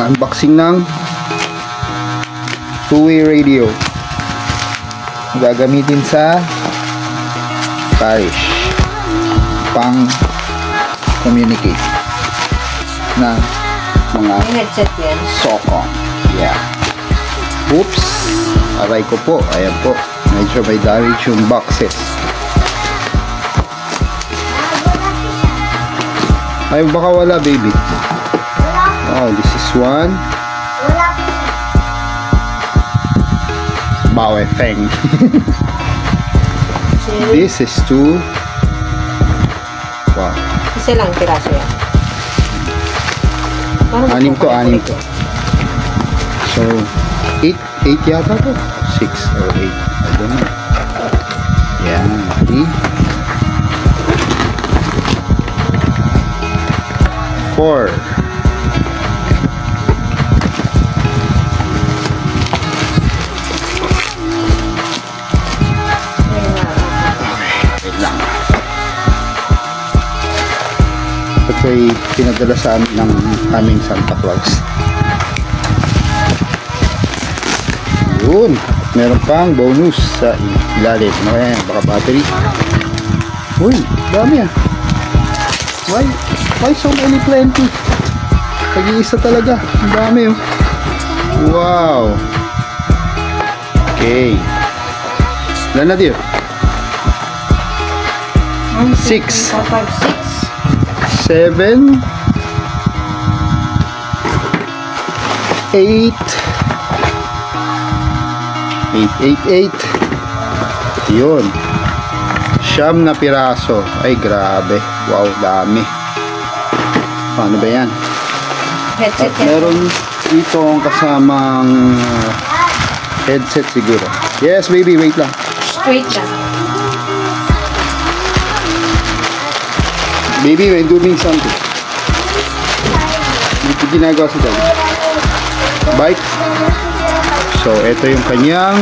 Unboxing ng two-way radio. Gagamitin sa parish pang communicate na mga headset yan. Socom. Yeah. Oops. Aray ko po. Ayan po. Medyo may damage yung boxes. Ay, baka wala, baby. Oh, this is one. Baoefeng. This is two. Wow. Isa lang piraso yan. Anim to. So, 8 yata to. 6 or 8. I don't know. Yan. 3, 4. Ito ay pinadala sa amin ng aming Santa Claus. Yun. Meron pang bonus sa ilalim. Ano kaya yan? Baka battery. Uy, dami ah. Why so many plenty? Pag-iisa talaga. Ang dami oh. Wow. Okay. Ilan na diyo? 6. 7, 8, 8. Yun. Siyam na piraso. Ay, grabe. Wow, dami. Paano ba yan? Headset At meron dito ang kasamang headset siguro. Yes, baby. Wait lang. Straight lang. Baby, we're doing something. Ito ginagawa sa tabi. Bike. So, ito yung kanyang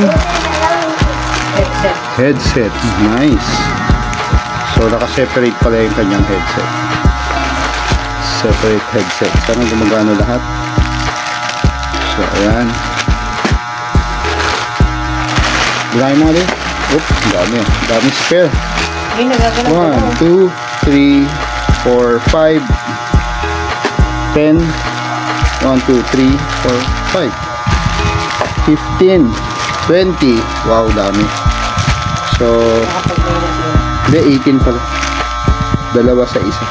headset. Nice. So, naka-separate pala yung kanyang headset. Separate headset. Sana gumagano lahat. So, ayan. Bilangin mo ulit. Oops, dami. Dami spare. 1, 2, 3, 4, 5, 10, 1, 2, 3, 4, 5, 15, 20. Wow, dami. So, hindi, 18 pala. Dalawa sa isa.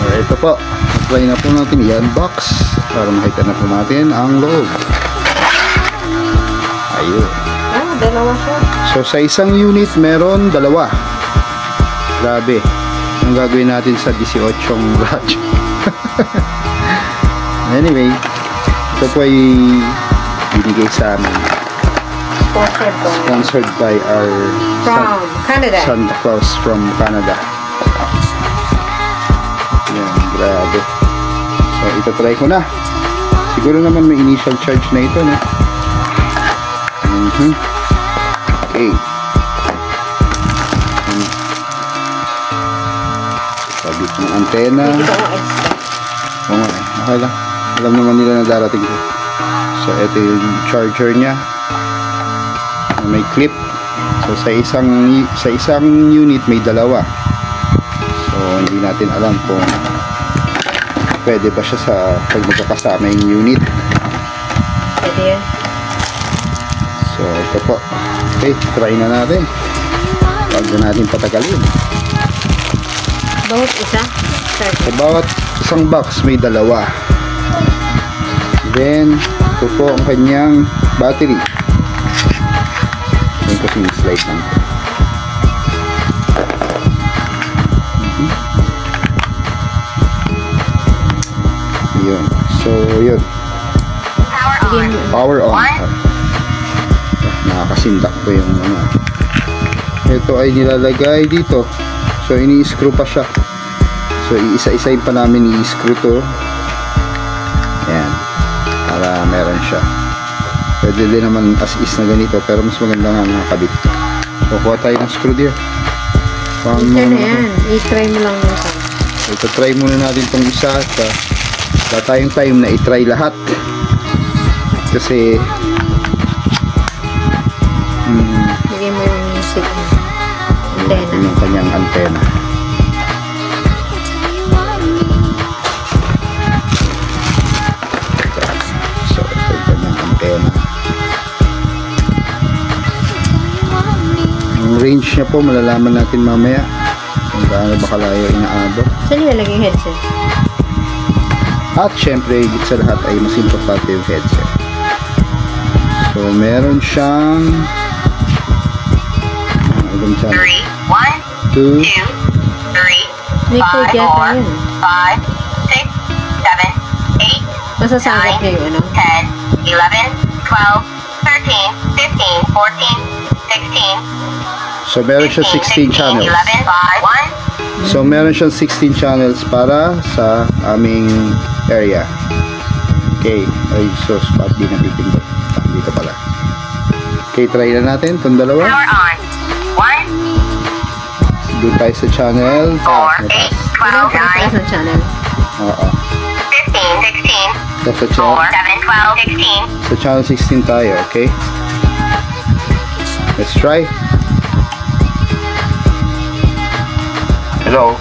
Alright, ito po. Apply na po natin i-unbox para makita na po natin ang loob. Ayun. Dalawa siya. So, sa isang unit, meron dalawa. Grabe. Ang gagawin natin sa 18 radyo. Anyway, ito po ay binigay sa amin. Sponsored by our Canada. Santa Claus from Canada. Yan, grabe. So, ito try ko na. Siguro naman may initial charge na ito, no? Okay. Sabit ng antena. Oo nga eh. Okay lang. Alam naman nila na darating ko. So, ito yung charger niya. May clip. So, sa isang unit may dalawa. So, hindi natin alam kung pwede ba siya sa pag magkakasama yung unit. Pwede yan. So, ito po. Okay, try na natin. Huwag na natin patagalin. Bawat isa? Sa bawat isang box may dalawa. Then, ito po ang kanyang battery. Ito kasi slide lang. Yun. So, yun. Power on. Nakakasindak po yung ano. Ito ay nilalagay dito. So, ini-screw pa siya. So, iisa-isayin pa namin i-screw to. Ayan. Para meron siya. Pwede din naman as is na ganito. Pero mas maganda nga nakakabit. So, kuha tayo ng screw there. Ito na yan. I-try mo lang yung isa. Ito, try muna natin itong isa. wala tayong time na i-try lahat kasi Bigay mo yung music. Antena. yung kanyang antena. So ito yung kanyang antena. Ang range niya po malalaman natin mamaya kung gaano ba kalayo inaabot. Saan nilalagay yung headset? At syempre, higit sa lahat ay mas importante yung headset. So, meron siyang ilang channel? 2, 2, 3, May code 5, yata yun. 5, 6, 7, 8, Masasagap niya yung ano? 10, 11, 12, 13, 15, 14, 16, So, meron siyang 16 channels. 11, 5, 1. So, meron siyang 16 channels para sa aming area. Okay. Ay, sus, ba't di napipindot? Dito pala. Okay, try na natin itong dalawa. Power on. 1, Doon tayo sa channel. 4, 8, Ilang 12, pagkataas 9, ng channel? Oo. 15, 16, So, sa 4, 7, 12, 16. Sa channel 16 tayo, okay? Let's try. Hello,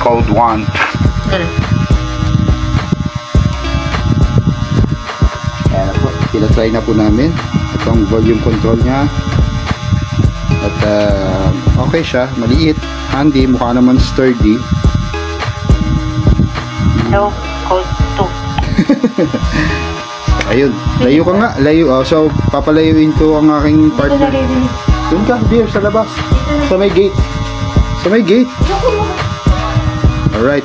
code 1. Ano? Ayan na po, try na po namin. Itong volume control niya. At okay siya, maliit, handy, mukha naman sturdy. Hello, code 2. Ayun, layo ka nga, layo. Oh, so, papalayuin ko ang aking partner. Doon ka, dear, sa labas. Sa may gate. Sa may gate. Alright.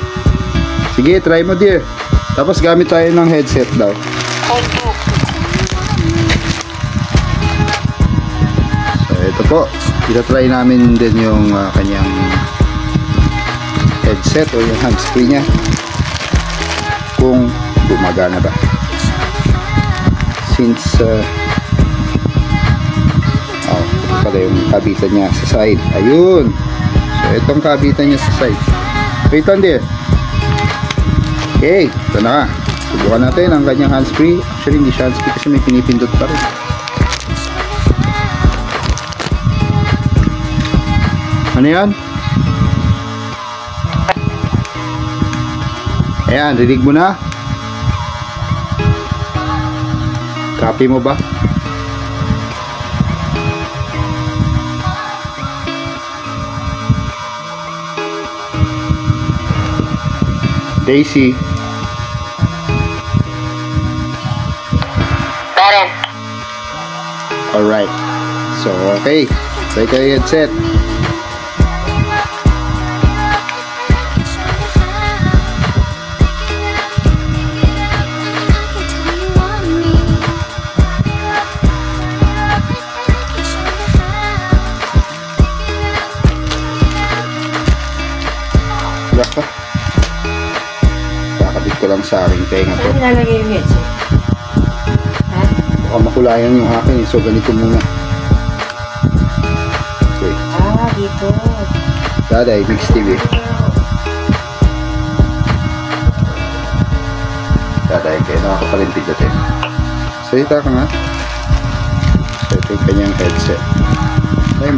Sige, try mo, dear. Tapos gamit tayo ng headset daw. Code 2. So, ito po. Ita-try namin din yung kanyang headset o yung handsfree niya. Kung gumagana ba. Since ito pala yung kabitan niya sa side. Ayun. So, itong kabitan niya sa side. Wait on there. Okay, ito na ka. Subukan natin ang kanyang handsfree. Actually, hindi siya handsfree kasi may pinipindot pa rin. Ano yan? Ayan, rinig mo na. Copy mo ba? Daisy. Meron. Alright. So, okay. Try kayo headset. Baka. Kakabit ko lang sa aking tenga to. Saan nilalagay yung headset? Ha? Baka makulayan yung akin. So, ganito muna. Okay. Ah, dito. Daday, Mix TV. Daday, kaya nakakapalintig natin. Salita ka nga. So, ito yung kanyang headset. Ayun.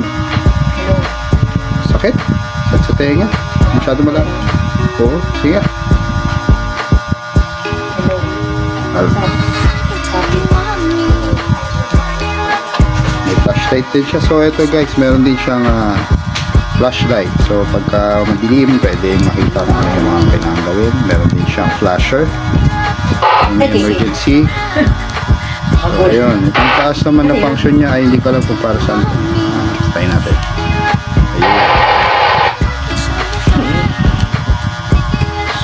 Hello. Sakit? Sakit sa tenga? Masyado malaki. Oo, sige. Hello. Al- Copy. May flashlight din siya. So, ito guys, meron din siyang flashlight. So, pagka madilim, pwede makita kung ano yung mga kailangan gawin. Meron din siyang flasher. Yung emergency. So, ayun. Itong taas naman na function niya ay hindi ko alam kung para saan. Try natin. Ayun.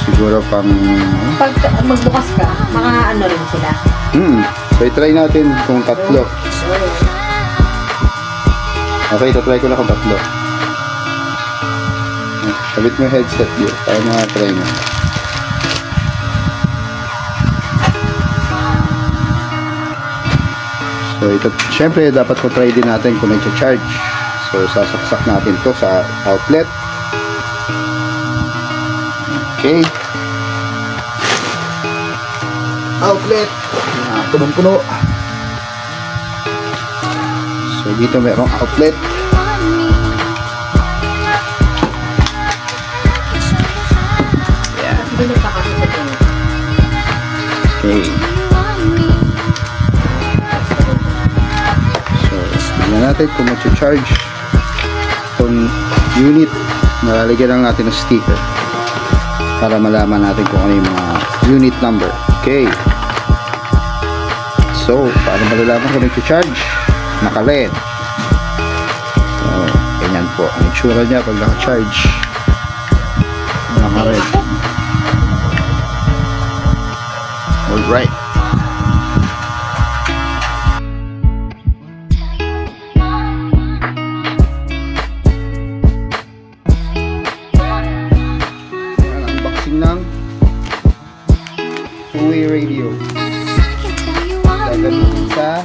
Siguro pang... Pag magbukas ka, maka-ano rin sila. So, i-try natin kung tatlo. Okay, try ko na kung tatlo. Sabit mo yung headset dito. Para na-try mo. So, ito, syempre, dapat ko try din natin kung nag-charge. So, sasaksak natin to sa outlet. Okay. outlet. Punong-puno. So dito merong outlet. Yan. Okay. So, tingnan natin kung mag-charge itong unit. Nalalagyan lang natin ng sticker para malaman natin kung ano yung mga unit number. Okay. So, paano malalaman kung nag-charge? Naka-LED. So, ganyan po ang itsura niya pag naka-charge. Naka-LED. Alright. Unboxing ng two-way radio. Gagamitin sa